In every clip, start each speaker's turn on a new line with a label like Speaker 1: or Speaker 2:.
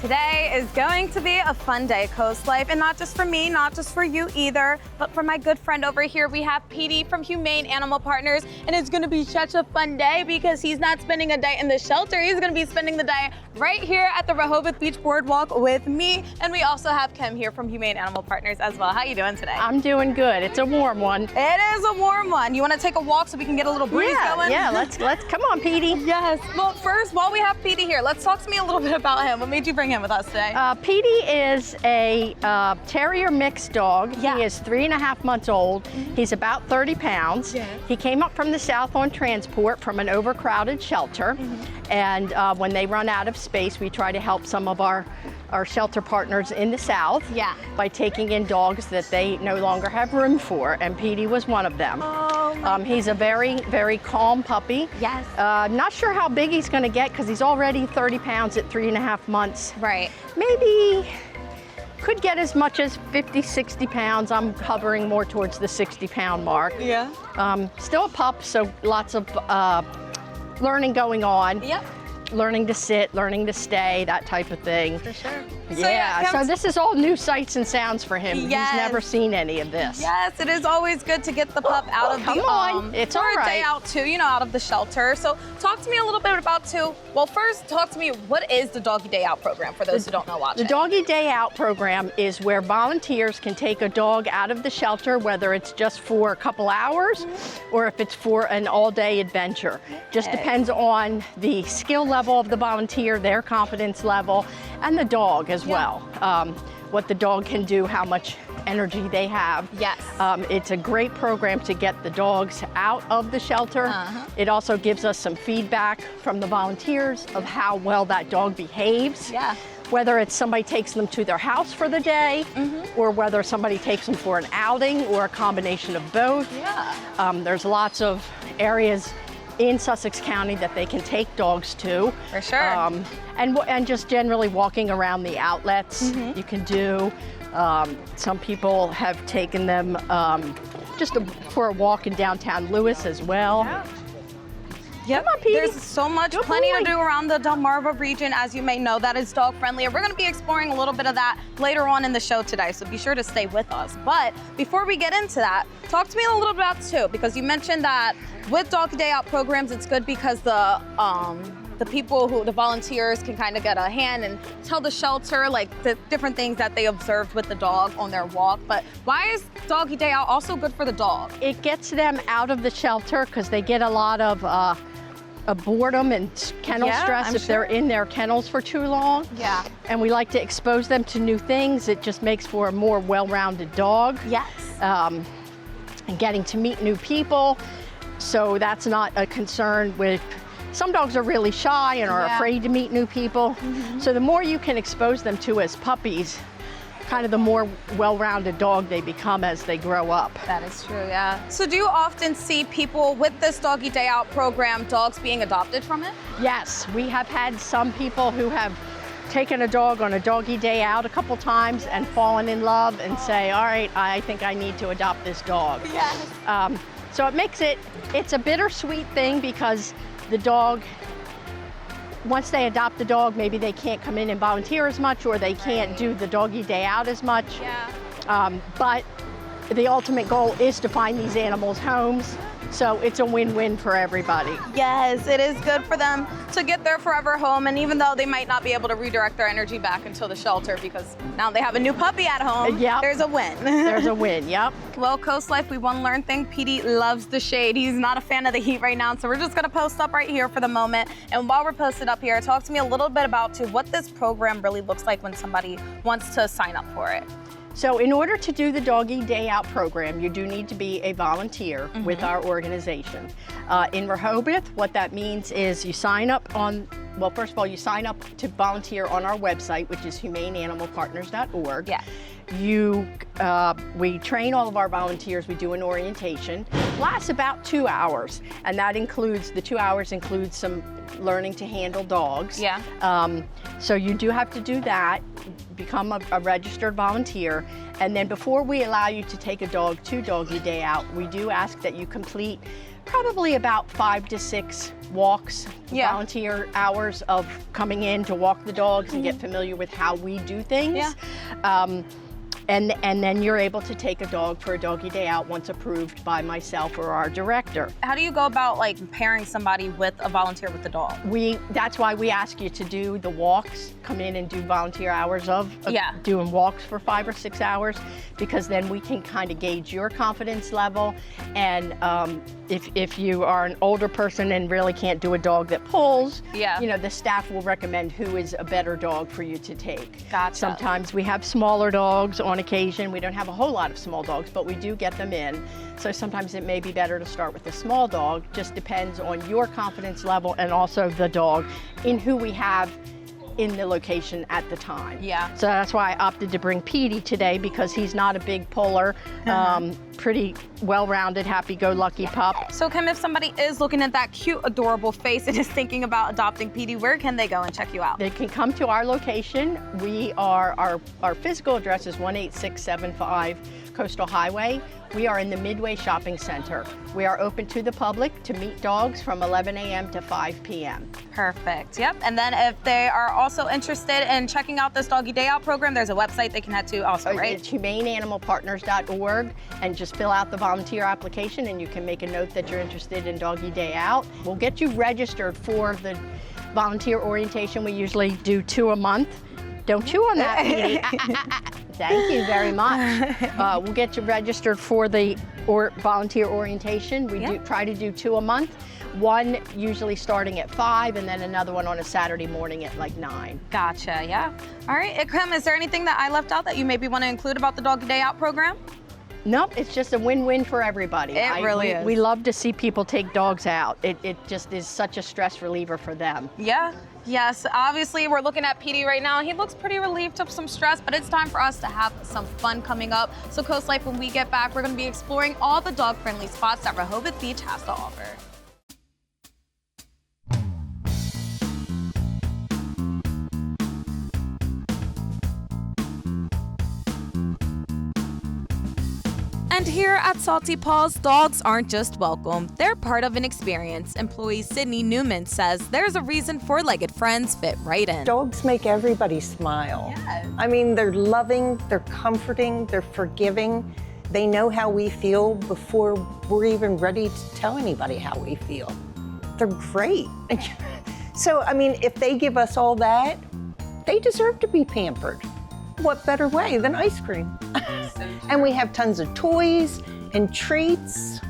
Speaker 1: Today is going to be a fun day, CoastLife, and not just for me, not just for you either, but for my good friend over here. We have Petey from Humane Animal Partners, and it's going to be such a fun day because he's not spending a day in the shelter. He's going to be spending the day right here at the Rehoboth Beach Boardwalk with me, and we also have Kim here from Humane Animal Partners as well. How you doing today?
Speaker 2: I'm doing good. It's a warm one.
Speaker 1: It is a warm one. You want to take a walk so we can get a little breeze going?
Speaker 2: Yeah, let's come on, Petey.
Speaker 1: Yes. Well, first, while we have Petey here, let's talk to me a little bit about him. What made you bring him with us today?
Speaker 2: Petey is a terrier mixed dog.
Speaker 1: Yeah.
Speaker 2: He is 3.5 months old. He's about 30 pounds.
Speaker 1: Yeah.
Speaker 2: He came up from the south on transport from an overcrowded shelter. And when they run out of space, we try to help some of our shelter partners in the south by taking in dogs that they no longer have room for, and Petey was one of them. He's a very, very calm puppy.
Speaker 1: Yes.
Speaker 2: Not sure how big he's going to get because he's already 30 pounds at 3.5 months.
Speaker 1: Right.
Speaker 2: Maybe could get as much as 50, 60 pounds. I'm hovering more towards the 60-pound mark.
Speaker 1: Yeah.
Speaker 2: Still a pup, so lots of learning going on.
Speaker 1: Yep.
Speaker 2: Learning to sit, learning to stay, that type of thing.
Speaker 1: For sure.
Speaker 2: So this is all new sights and sounds for him.
Speaker 1: Yes.
Speaker 2: He's never seen any of this.
Speaker 1: Yes, it is always good to get the pup out of
Speaker 2: It's
Speaker 1: for
Speaker 2: all
Speaker 1: a
Speaker 2: right.
Speaker 1: day out too, out of the shelter. So talk to me a little bit about well, first talk to me, what is the Doggy Day Out program for those who don't know watching?
Speaker 2: The Doggy Day Out program is where volunteers can take a dog out of the shelter, whether it's just for a couple hours or if it's for an all-day adventure. Just depends on the skill level of the volunteer, their confidence level, and the dog as well. What the dog can do, how much energy they have.
Speaker 1: Yes.
Speaker 2: It's a great program to get the dogs out of the shelter. It also gives us some feedback from the volunteers of how well that dog behaves.
Speaker 1: Yeah.
Speaker 2: Whether it's somebody takes them to their house for the day, or whether somebody takes them for an outing, or a combination of both.
Speaker 1: Yeah.
Speaker 2: There's lots of areas in Sussex County that they can take dogs to.
Speaker 1: For sure.
Speaker 2: And just generally walking around the outlets you can do. Some people have taken them for a walk in downtown Lewis as well.
Speaker 1: Yeah. Yep.
Speaker 2: Come on, Petey.
Speaker 1: There's so much, plenty to do around the Delmarva region, as you may know, that is dog friendly. And we're going to be exploring a little bit of that later on in the show today, so be sure to stay with us. But before we get into that, talk to me a little bit about too, because you mentioned that with Doggy Day Out programs, it's good because the volunteers can kind of get a hand and tell the shelter like the different things that they observed with the dog on their walk. But why is Doggy Day Out also good for the dog?
Speaker 2: It gets them out of the shelter because they get a lot of boredom and kennel stress if they're in their kennels for too long.
Speaker 1: Yeah.
Speaker 2: And we like to expose them to new things. It just makes for a more well-rounded dog.
Speaker 1: Yes.
Speaker 2: And getting to meet new people. So that's not a concern with, some dogs are really shy and are afraid to meet new people. So the more you can expose them to as puppies, kind of the more well-rounded dog they become as they grow up.
Speaker 1: That is true, yeah. So do you often see people with this Doggy Day Out program, dogs being adopted from it?
Speaker 2: Yes, we have had some people who have taken a dog on a Doggy Day Out a couple times and fallen in love and say, all right, I think I need to adopt this dog.
Speaker 1: Yes.
Speaker 2: So it makes it's a bittersweet thing because the dog, once they adopt the dog, maybe they can't come in and volunteer as much, or they can't do the Doggy Day Out as much.
Speaker 1: Yeah.
Speaker 2: But the ultimate goal is to find these animals homes. So it's a win-win for everybody.
Speaker 1: Yes, it is good for them to get their forever home, and even though they might not be able to redirect their energy back into the shelter because now they have a new puppy at home, there's a win.
Speaker 2: There's a win, yep.
Speaker 1: Well, CoastLife, we want to learn thing. Petey loves the shade. He's not a fan of the heat right now, so we're just going to post up right here for the moment. And while we're posted up here, talk to me a little bit about what this program really looks like when somebody wants to sign up for it.
Speaker 2: So in order to do the Doggy Day Out program, you do need to be a volunteer with our organization. In Rehoboth, what that means is you sign up well, first of all, you sign up to volunteer on our website, which is humaneanimalpartners.org.
Speaker 1: Yeah.
Speaker 2: We train all of our volunteers. We do an orientation. Lasts about 2 hours, and that includes, the 2 hours includes some learning to handle dogs.
Speaker 1: Yeah.
Speaker 2: So you do have to do that, become a registered volunteer, and then before we allow you to take a dog to Doggy Day Out, we do ask that you complete Probably about 5 to 6 walks, volunteer hours of coming in to walk the dogs and get familiar with how we do things.
Speaker 1: Yeah.
Speaker 2: And then you're able to take a dog for a doggy day out once approved by myself or our director.
Speaker 1: How do you go about like pairing somebody with a volunteer with the dog?
Speaker 2: That's why we ask you to do the walks, come in and do volunteer hours of
Speaker 1: Yeah.
Speaker 2: doing walks for 5 or 6 hours, because then we can kind of gauge your confidence level. And if you are an older person and really can't do a dog that pulls, you know, the staff will recommend who is a better dog for you to take.
Speaker 1: Gotcha.
Speaker 2: Sometimes we have smaller dogs on occasion. We don't have a whole lot of small dogs, but we do get them in. So sometimes it may be better to start with a small dog. Just depends on your confidence level and also the dog in who we have in the location at the time.
Speaker 1: Yeah.
Speaker 2: So that's why I opted to bring Petey today, because he's not a big puller, pretty well-rounded, happy-go-lucky pup.
Speaker 1: So Kim, if somebody is looking at that cute, adorable face and is thinking about adopting Petey, where can they go and check you out?
Speaker 2: They can come to our location. Our physical address is 18675 Coastal Highway. We are in the Midway Shopping Center. We are open to the public to meet dogs from 11 a.m. to 5 p.m.
Speaker 1: Perfect, yep. And then if they are also interested in checking out this Doggy Day Out program, there's a website they can head to also, right?
Speaker 2: It's humaneanimalpartners.org, and just fill out the volunteer application and you can make a note that you're interested in Doggy Day Out. We'll get you registered for the volunteer orientation. We usually do 2 a month. Don't chew on that, Petey. Thank you very much. We'll get you registered for the volunteer orientation. We do try to do 2 a month. One usually starting at 5, and then another one on a Saturday morning at like 9.
Speaker 1: Gotcha, yeah. All right, Kim, is there anything that I left out that you maybe want to include about the Doggy Day Out program?
Speaker 2: Nope, it's just a win-win for everybody.
Speaker 1: It really is.
Speaker 2: We love to see people take dogs out. It just is such a stress reliever for them.
Speaker 1: Yeah. Yes, obviously we're looking at Petey right now. He looks pretty relieved of some stress, but it's time for us to have some fun coming up. So CoastLife, when we get back, we're going to be exploring all the dog-friendly spots that Rehoboth Beach has to offer. And here at Salty Paws, dogs aren't just welcome, they're part of an experience. Employee Sydney Newman says there's a reason four-legged friends fit right in.
Speaker 3: Dogs make everybody smile.
Speaker 1: Yes.
Speaker 3: I mean, they're loving, they're comforting, they're forgiving. They know how we feel before we're even ready to tell anybody how we feel. They're great. So, I mean, if they give us all that, they deserve to be pampered. What better way than ice cream? And we have tons of toys and treats.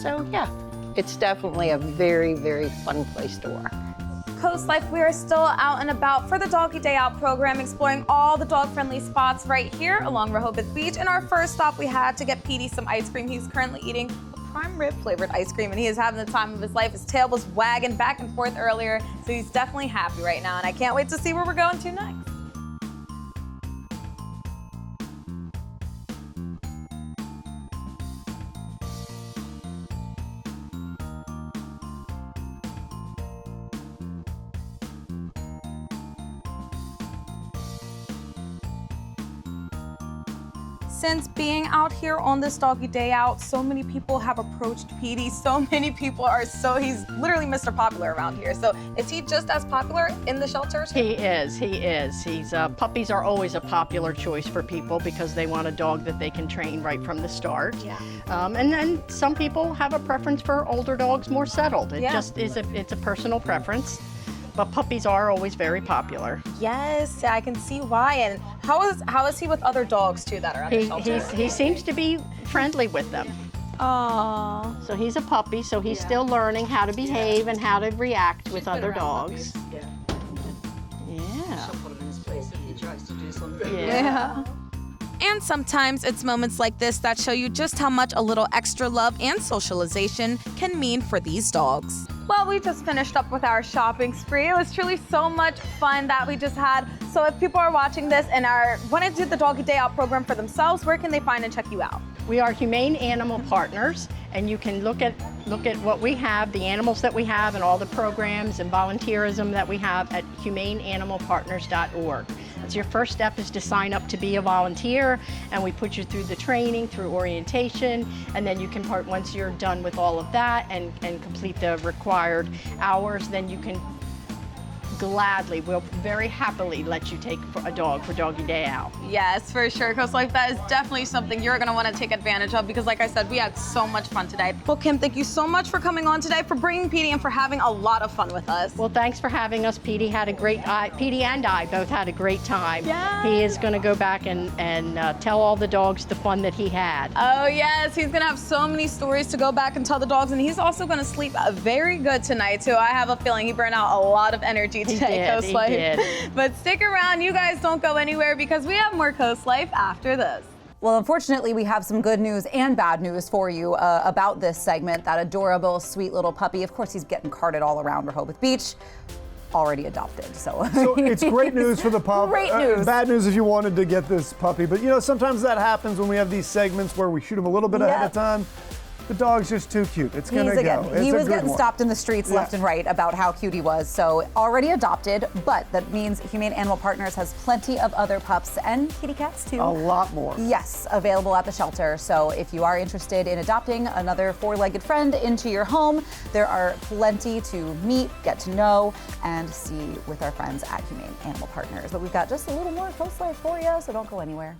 Speaker 3: So yeah, it's definitely a very, very fun place to work.
Speaker 1: CoastLife, we are still out and about for the Doggy Day Out program, exploring all the dog-friendly spots right here along Rehoboth Beach. And our first stop, we had to get Petey some ice cream. He's currently eating a prime rib flavored ice cream, and he is having the time of his life. His tail was wagging back and forth earlier, so he's definitely happy right now. And I can't wait to see where we're going to next. Since being out here on this Doggy Day Out, so many people have approached Petey. So many people are he's literally Mr. Popular around here. So is he just as popular in the shelters?
Speaker 2: He is. Puppies are always a popular choice for people because they want a dog that they can train right from the start.
Speaker 1: Yeah.
Speaker 2: And then some people have a preference for older dogs, more settled. It just is it's a personal preference. But puppies are always very popular.
Speaker 1: Yes, I can see why. And how is he with other dogs too that are at the shelter?
Speaker 2: He seems to be friendly with them.
Speaker 1: Aww.
Speaker 2: So he's a puppy, so he's still learning how to behave and how to react with other dogs.
Speaker 4: Yeah.
Speaker 2: Yeah.
Speaker 4: She'll put him in his place if he tries to do something.
Speaker 1: Yeah. And sometimes it's moments like this that show you just how much a little extra love and socialization can mean for these dogs. Well, we just finished up with our shopping spree. It was truly so much fun that we just had. So if people are watching this and want to do the Doggy Day Out program for themselves, where can they find and check you out?
Speaker 2: We are Humane Animal Partners, and you can look at look at what we have, the animals that we have, and all the programs and volunteerism that we have at humaneanimalpartners.org. That's your first step, is to sign up to be a volunteer, and we put you through the training, through orientation, and then you can once you're done with all of that and complete the required hours, then you can gladly, we'll very happily let you take a dog for Doggy Day Out.
Speaker 1: Yes, for sure. CoastLife, that is definitely something you're going to want to take advantage of because, like I said, we had so much fun today. Well, Kim, thank you so much for coming on today, for bringing Petey, and for having a lot of fun with us.
Speaker 2: Well, thanks for having us. Petey and I both had a great time.
Speaker 1: Yes.
Speaker 2: He is going to go back and tell all the dogs the fun that he had.
Speaker 1: Oh, yes. He's going to have so many stories to go back and tell the dogs, and he's also going to sleep very good tonight, too. I have a feeling he burned out a lot of energy today, CoastLife.
Speaker 2: He did.
Speaker 1: But stick around. You guys don't go anywhere because we have more CoastLife after this.
Speaker 5: Well, unfortunately, we have some good news and bad news for you about this segment. That adorable, sweet little puppy. Of course, he's getting carted all around Rehoboth Beach. Already adopted, so
Speaker 6: it's great news for the pup.
Speaker 5: Great news.
Speaker 6: Bad news if you wanted to get this puppy, but you know, sometimes that happens when we have these segments where we shoot them a little bit ahead of time. The dog's just too cute. It's gonna go.
Speaker 5: He was getting
Speaker 6: one.
Speaker 5: stopped in the streets left and right about how cute he was. So already adopted, but that means Humane Animal Partners has plenty of other pups and kitty cats too.
Speaker 6: A lot more.
Speaker 5: Yes, available at the shelter. So if you are interested in adopting another four-legged friend into your home, there are plenty to meet, get to know, and see with our friends at Humane Animal Partners. But we've got just a little more CoastLife for you, so don't go anywhere.